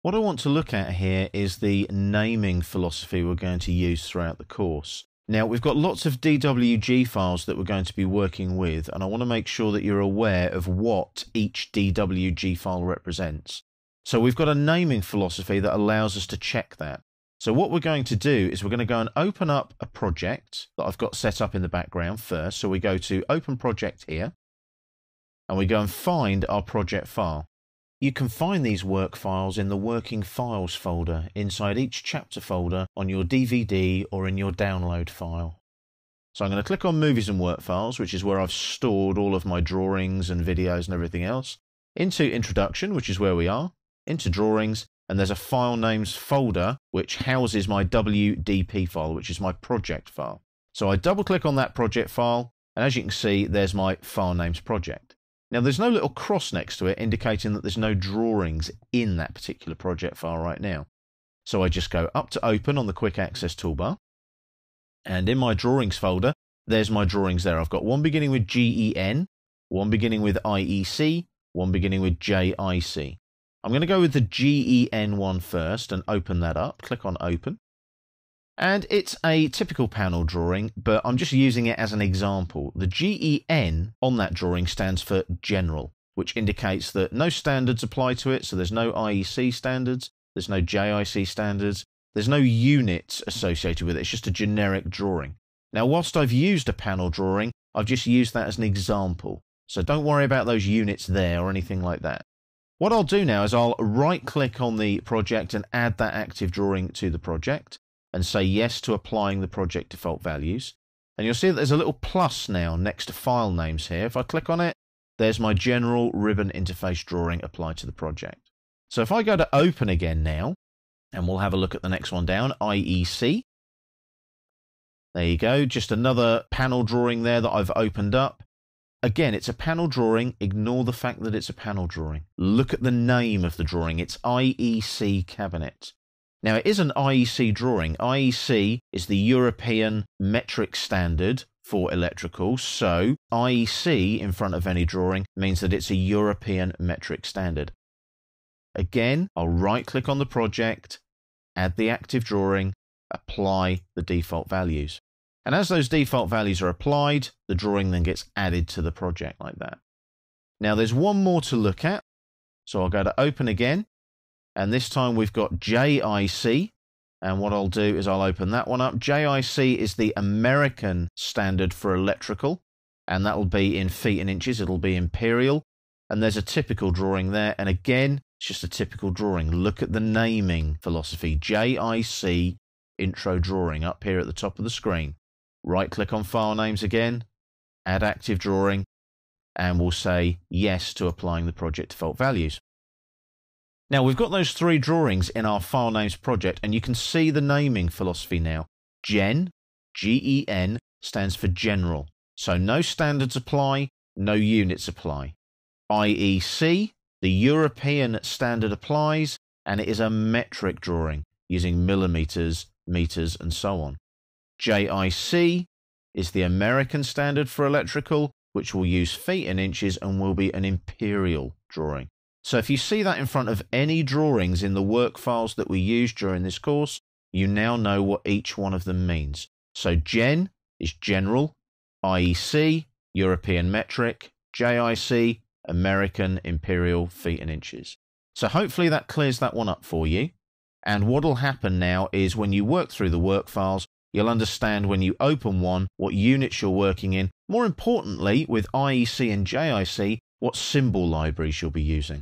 What I want to look at here is the naming philosophy we're going to use throughout the course. Now, we've got lots of DWG files that we're going to be working with, and I want to make sure that you're aware of what each DWG file represents. So we've got a naming philosophy that allows us to check that. So what we're going to do is we're going to go and open up a project that I've got set up in the background first. So we go to Open Project here, and we go and find our project file. You can find these work files in the Working Files folder inside each chapter folder on your DVD or in your download file. So I'm going to click on Movies and Work Files, which is where I've stored all of my drawings and videos and everything else, into Introduction, which is where we are, into Drawings, and there's a File Names folder which houses my WDP file, which is my project file. So I double click on that project file, and as you can see, there's my File Names project. Now, there's no little cross next to it indicating that there's no drawings in that particular project file right now. So I just go up to Open on the Quick Access toolbar. And in my Drawings folder, there's my drawings there. I've got one beginning with GEN, one beginning with IEC, one beginning with JIC. I'm going to go with the GEN one first and open that up. Click on Open. And it's a typical panel drawing, but I'm just using it as an example. The GEN on that drawing stands for General, which indicates that no standards apply to it, so there's no IEC standards, there's no JIC standards, there's no units associated with it, it's just a generic drawing. Now, whilst I've used a panel drawing, I've just used that as an example, so don't worry about those units there or anything like that. What I'll do now is I'll right-click on the project and add that active drawing to the project, and say yes to applying the project default values. And you'll see that there's a little plus now next to file names here. If I click on it, there's my general ribbon interface drawing applied to the project. So if I go to Open again now, and we'll have a look at the next one down, IEC. There you go, just another panel drawing there that I've opened up. Again, it's a panel drawing. Ignore the fact that it's a panel drawing. Look at the name of the drawing. It's IEC Cabinet. Now, it is an IEC drawing. IEC is the European metric standard for electrical, so IEC in front of any drawing means that it's a European metric standard. Again, I'll right-click on the project, add the active drawing, apply the default values. And as those default values are applied, the drawing then gets added to the project like that. Now, there's one more to look at, so I'll go to Open again. And this time we've got JIC, and what I'll do is I'll open that one up. JIC is the American standard for electrical, and that will be in feet and inches. It'll be imperial, and there's a typical drawing there. And again, it's just a typical drawing. Look at the naming philosophy. JIC intro drawing up here at the top of the screen. Right-click on File Names again, add active drawing, and we'll say yes to applying the project default values. Now, we've got those three drawings in our File Names project, and you can see the naming philosophy now. GEN, G-E-N, stands for General. So no standards apply, no units apply. IEC, the European standard applies, and it is a metric drawing using millimeters, meters, and so on. JIC is the American standard for electrical, which will use feet and inches and will be an imperial drawing. So if you see that in front of any drawings in the work files that we use during this course, you now know what each one of them means. So GEN is General, IEC, European Metric, JIC, American, Imperial, feet and inches. So hopefully that clears that one up for you. And what will happen now is when you work through the work files, you'll understand when you open one, what units you're working in. More importantly, with IEC and JIC, what symbol libraries you'll be using.